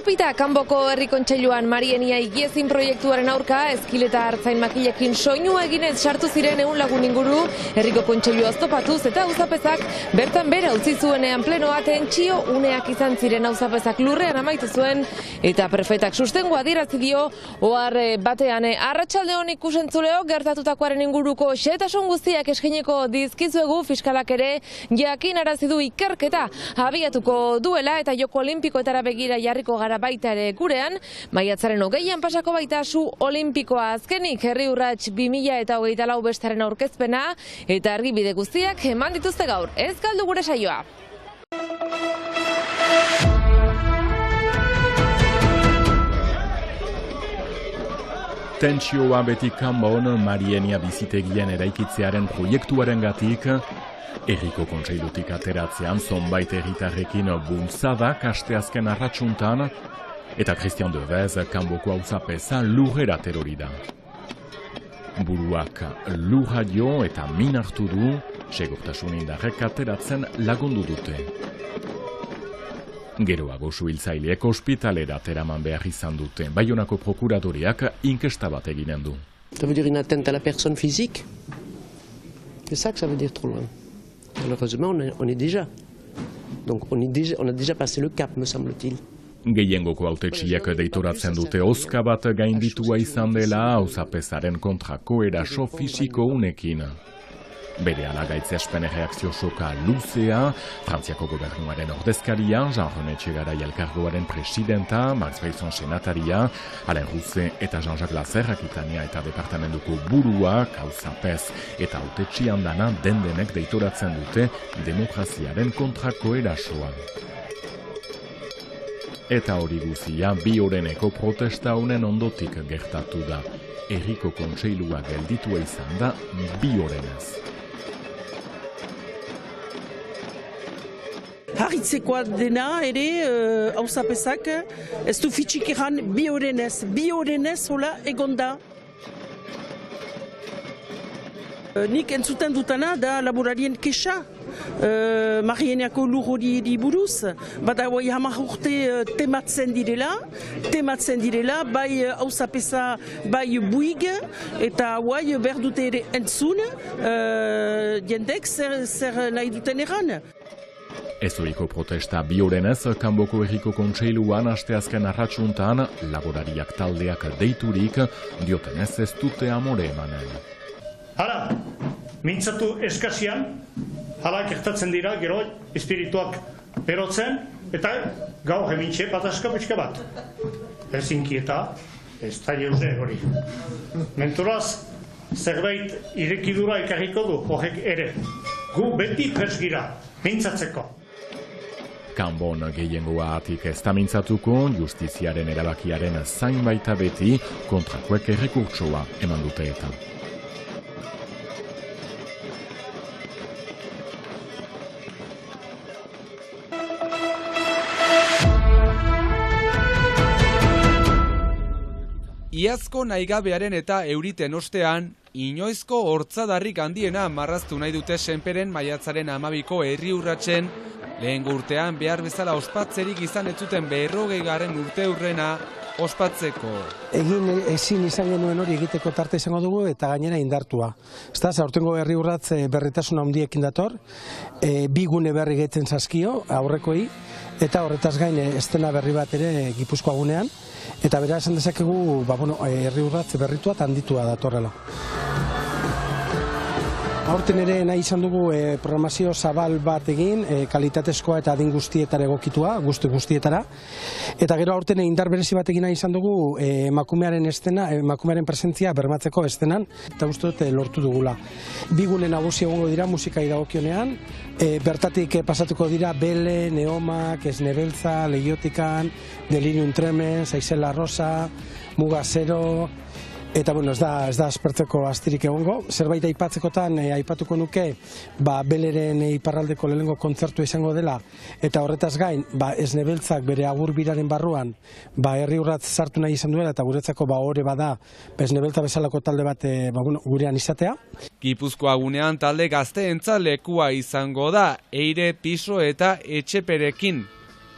Eskopita kanboko herri kontseiluan Marienia Igiezin proiektuaren aurka ezkileta hartzain makilekin soinu eginez sartu ziren 100 lagun inguru herriko kontseilua oztopatuz eta auzapezak bertan bera utzi zuenean plenoa tentsio uneak izan ziren auzapezak lurrean amaitu zuen eta prefetak sustengoa adierazi dio ohar batean. Arratsalde on ikusentzuleo, gertatutakoaren inguruko xehetasun guztiak eskainiko dizkizuegu, fiskalak ere jakinarazi du ikerketa abiatuko duela eta Joko Olinpikoetara begira jarriko gara baita ere gurean. Maiatzaren 20an pasako baita Su Olimpikoa. Azkenik Herri Urrats 2024 bestaren aurkezpena eta argibide guztiak eman dituzte gaur. Ez galdu gure saioa. Tentsioa beti kanbon Marienia bizitegien eraikitzearen proiektuarengatik, herriko kontseilutik ateratzean zonbait herritarrekin bultzadak asteazken arratsuntan, eta Christian Devez kanboko auzapeza lurrera terori da. Buruak lurra jo eta min hartu du, segurtasun indarrek ateratzen lagundu dute. Geroago suhiltzaileek ospitalera ateraman behar izan dute. Baionako prokuradoriak inkesta bat eginen du. Ça veut dire une atteinte à la personne physique. C'est ça que ça veut dire trop loin. Malheureusement, on est déjà. Donc on a déjà passé le cap, me semble-t-il. Gehiengoko hautetsiak deitoratzen dute hozka bat gainditua izan dela auzapezaren kontrako eraso fisiko unekin. Bere alagaitzespen erreakzio soka luzea, Frantziako gobernuaren ordezkaria, Jean-René Etxegaray elkargoaren presidenta, Max Brisson senataria, Alain Rousset eta Jean-Jacques Lasserre Akitania eta departamentuko buruak, auzapez eta hautetsian dana dendenek deitoratzen dute demokraziaren kontrako erasoa. Eta hori guzia, bi oreneko protesta honen ondotik gertatu da. Herriko kontseilua gelditua izan da bi orenez. Harritzekoa dena ere auzapezak ez du fitxik eran bi orenez hola egonda. Nik entzuten dutana da laborarien kexa. Marieniako lur hori buruz, bada hoi 10 urte tematzen direla, bai auzapeza, bai buig, eta hoi behar dute ere entzun, jendek zer nahi duten eran. Ezoiko protesta bi orenez, kanboko herriko kontseiluan asteazken arratsuntan, laborariak taldeak deiturik, diotenez ez dute amore emanen. Hala, mintzatu eskasian, hala gertatzen dira, gero espirituak berotzen, eta gaur emintxe pataska pixka bat. Ez inkieta, ez da jeuze hori. Menturaz, zerbait irekidura ekarriko du, horrek ere. Gu beti presgira, mintzatzeko. Kanbon gehiengoa atik ez da mintzatuko, justiziaren erabakiaren zain baita beti, kontrakoek errekurtsoa eman dute eta. Iazko nahigabearen eta euriten ostean, inoizko hortzadarrik handiena marraztu nahi dute Senperen maiatzaren 12ko herri urratsen, lehen urtean behar bezala ospatzerik izan ez zuten 40. urte hurrena ospatzeko. Egin ezin izan genuen hori egiteko tarte izango dugu eta gainera indartua. Ez aurtengo herri urratz berritasun handiekin dator, bi gune berri gehitzen zaskio aurrekoi, eta horretaz gain estena berri bat ere Gipuzkoa gunean, eta bera esan dezakegu herri urratz berritua eta handitua datorrela. Aurten ere nahi izan dugu programazio zabal bat egin, kalitatezkoa eta adin guztietara egokitua, guztietara. Eta gero aurten indar berezi bat egin nahi izan dugu emakumearen presentzia bermatzeko estenan, eta uste dut lortu dugula. Bi gune nagusi egongo dira musikai dagokionean, bertatik pasatuko dira Bele, Neomak, Esnebeltza, Legiotikan, Delirium Tremens, Aizela Rosa, Muga Zero. Eta ez da aspertzeko astirik egongo. Zerbait aipatzekotan aipatuko nuke Beleren iparraldeko lehenengo kontzertua izango dela, eta horretaz gain Esnebeltzak bere agur biraren barruan herri urratz sartu nahi izan duela, eta guretzako ore bada Esnebeltza bezalako talde bat gurean izatea. Gipuzkoa gunean talde gazteentzat lekua izango da, Eire, Piso eta Etxeperekin.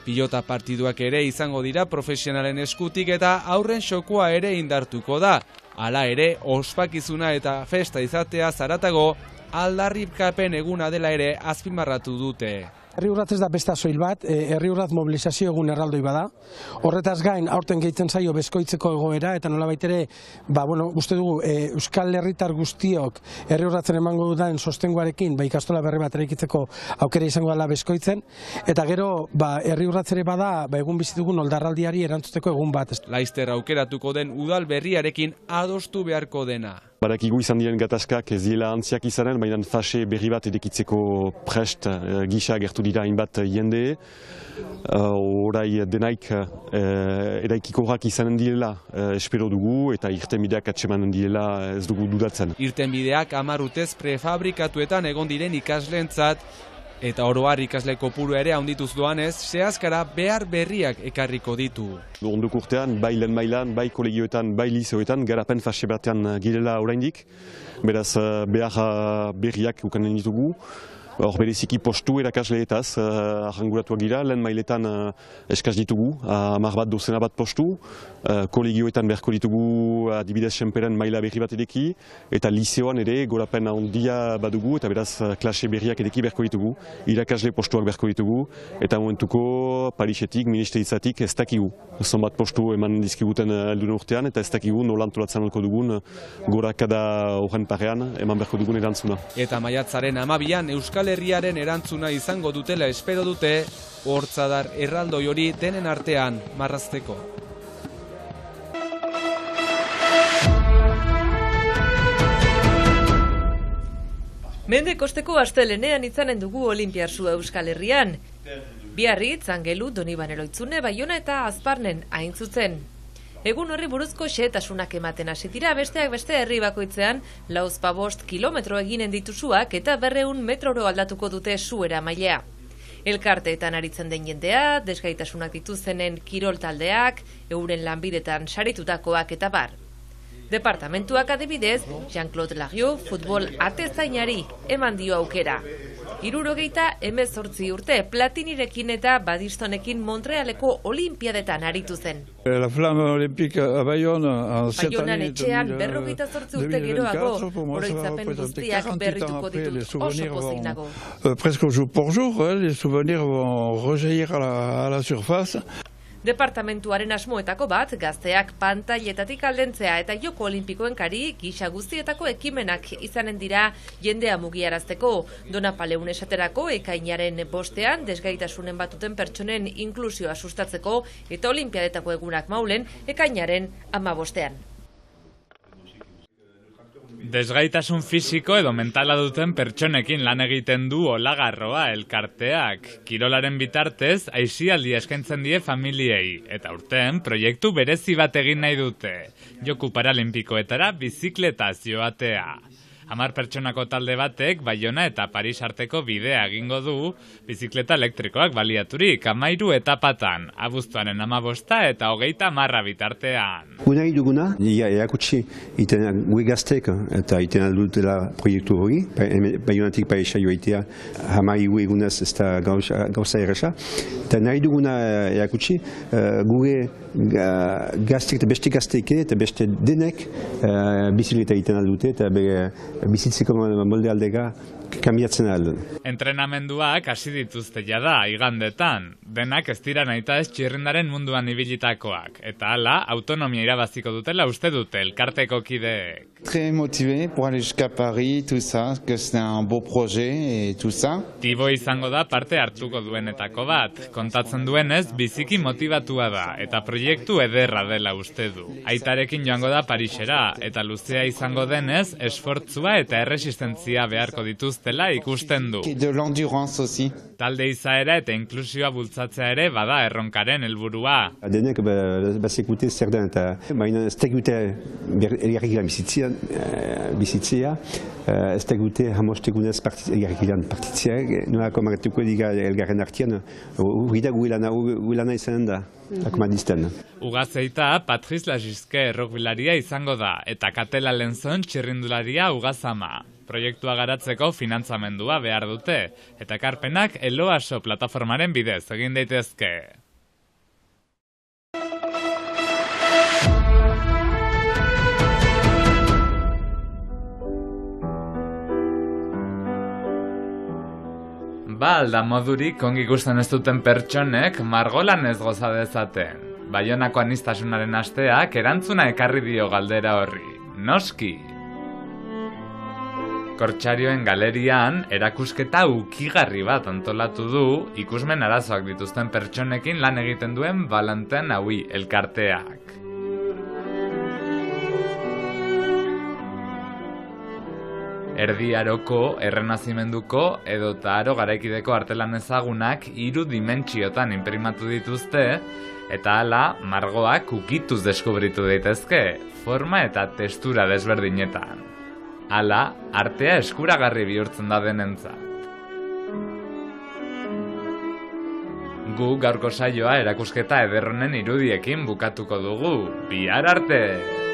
Pilota partiduak ere izango dira profesionalen eskutik eta aurren xokoa ere indartuko da. Hala ere, ospakizuna eta festa izatea zaratago, aldarrikapen eguna dela ere azpimarratu dute. Herri Urratz ez da besta soil bat, Herri Urratz mobilizazio egun erraldoi bada. Horretaz gain, aurten gehitzen zaio bezkoitzeko egoera, eta nolabait ere, uste dugu, Euskal Herritar guztiok Herri Urratzen emango duten sostenguarekin, ikastola berri bat eraikitzeko aukera izango dela bezkoitzen, eta gero, Herri Urratz ere bada, egun bizitugun oldarraldiari erantzuteko egun bat. Laizter aukeratuko den udal berriarekin adostu beharko dena. Badakigu izan diren gatazkak ez diela antziak izanen, baina fase berri bat edekitzeko prest gisa gertu dira hainbat jende. Orai denaik eraikikorak izanen direla espero dugu eta irtenbideak atsemanen direla ez dugu dudatzen. Irtenbideak 10 urtez prefabrikatuetan egon diren ikasleentzat, eta oroar ikasle kopuru ere handituz doanez, zehazkara behar berriak ekarriko ditu. Onduk urtean, bai lehen mailan, bai kolegioetan, bai liceoetan, garapen fase batean girela oraindik. Beraz, behar berriak ukanen ditugu. Hor bereziki postu erakasleetaz arranguratuak gira, lehen mailetan eskaz ditugu, 10 bat postu, kolegioetan beharko ditugu adibidez senperen maila berri bat edeki, eta liceoan ere gorapen handia badugu, eta beraz klase berriak edeki beharko ditugu, irakasle postuak beharko ditugu, eta momentuko Parisetik, ministeritzatik ez dakigu. Zonbat postu eman dizkiguten helduen urtean, eta ez dakigu nola antolatzen alko dugun gorakada horren parean eman beharko dugun erantzuna. Eta maiatzaren 12an Euskal Herriaren erantzuna izango dutela espero dute, hortzadar erraldoi hori denen artean marrazteko. Mende kosteko astelenean izanen dugu Olinpiarsua Euskal Herrian. Biarritz, Angelu, Donibane Loitzune, Baiona eta Azparnen hain zuzen. Egun horri buruzko xehetasunak ematen hasi dira, besteak beste herri bakoitzean 4-5 kilometro eginen dituzuak eta 200 metroro aldatuko dute suera mailea. Elkarteetan aritzen den jendea, desgaitasunak dituzenen kirol taldeak, euren lanbidetan saritutakoak eta bar. Departamentuak adibidez, Jean-Claude Lariot futbol atezainari eman dio aukera. 78 urte Platinirekin eta Badistonekin Montrealeko Olimpiadetan aritu zen. La flamme olympique à Bayonne en Baionan etxean 28 urte geroago, oroitzapen guztiak berrituko ditut oso pozik nago. Presque jour pour jour, les souvenirs vont rejaillir à la surface. Departamentuaren asmoetako bat, gazteak pantailetatik aldentzea eta joko olimpikoen kari gisa guztietako ekimenak izanen dira jendea mugiarazteko. Donapaleun esaterako ekainaren 5ean desgaitasunen batuten pertsonen inklusioa sustatzeko eta olimpiadetako egunak maulen ekainaren 15ean. Desgaitasun fisiko edo mentala duten pertsonekin lan egiten du Olagarroa elkarteak. Kirolaren bitartez, aisialdia eskaintzen die familiei, eta urten proiektu berezi bat egin nahi dute. Joku paralimpikoetara bizikletaz joatea. 10 pertsonako talde batek Baiona eta Paris arteko bidea egingo du, bizikleta elektrikoak baliaturik 13 etapatan, abuztuaren 15 eta 30 bitartean. Unai duguna, erakutsi iten gure gaztek eta iten aldutela proiektu hori, Baionatik Parisa joaitea 12 egunez ez da gauza erresa, eta nahi duguna erakutsi gure gaztek eta beste gazteik eta beste denek bizikleta iten aldute eta bizitzeko molde aldega kambiatzen aldun. Entrenamenduak hasi dituzte jada igandetan. Denak ez dira nahita ez txirrindaren munduan ibilitakoak. Eta hala, autonomia irabaziko dutela uste dute elkarteko kideek. Très motivé pour aller jusqu'à Paris, tout ça, que c'est un beau projet et tout ça. Tibo izango da parte hartuko duenetako bat. Kontatzen duenez, biziki motivatua da, eta proiektu ederra dela uste du. Aitarekin joango da Parisera, eta luzea izango denez, esfortzua eta erresistentzia beharko dituztela ikusten du. De l'endurance aussi. Talde izaera eta inklusioa bultzatzea ere bada erronkaren helburua. Denek bazekute zer den eta baina ez tegute elgarrikilan bizitzea, ez tegute hamostegunez elgarrikilan partitzea, nolako maratuko diga elgarren artian, hori da guilana izanen da. Ugazeita Patrice Lagisque errokbilaria izango da, eta Katela Lenzon txirrindularia Ugaz zama. Proiektua garatzeko finantzamendua behar dute, eta ekarpenak Eloaso plataformaren bidez egin daitezke. Alda modurik ongi ikusten ez duten pertsonek margolan ez goza dezaten. Baionako aniztasunaren asteak erantzuna ekarri dio galdera horri. Noski! Kortsarioen galerian erakusketa ukigarri bat antolatu du ikusmen arazoak dituzten pertsonekin lan egiten duen Valentin Haui elkarteak. Erdi Aroko, Errenazimenduko edota Aro garaikideko artelan ezagunak 3 dimentsiotan inprimatu dituzte, eta hala margoak ukituz deskubritu daitezke, forma eta testura desberdinetan. Hala, artea eskuragarri bihurtzen da denentzat. Gu gaurko saioa erakusketa ederronen irudiekin bukatuko dugu. Bihar arte!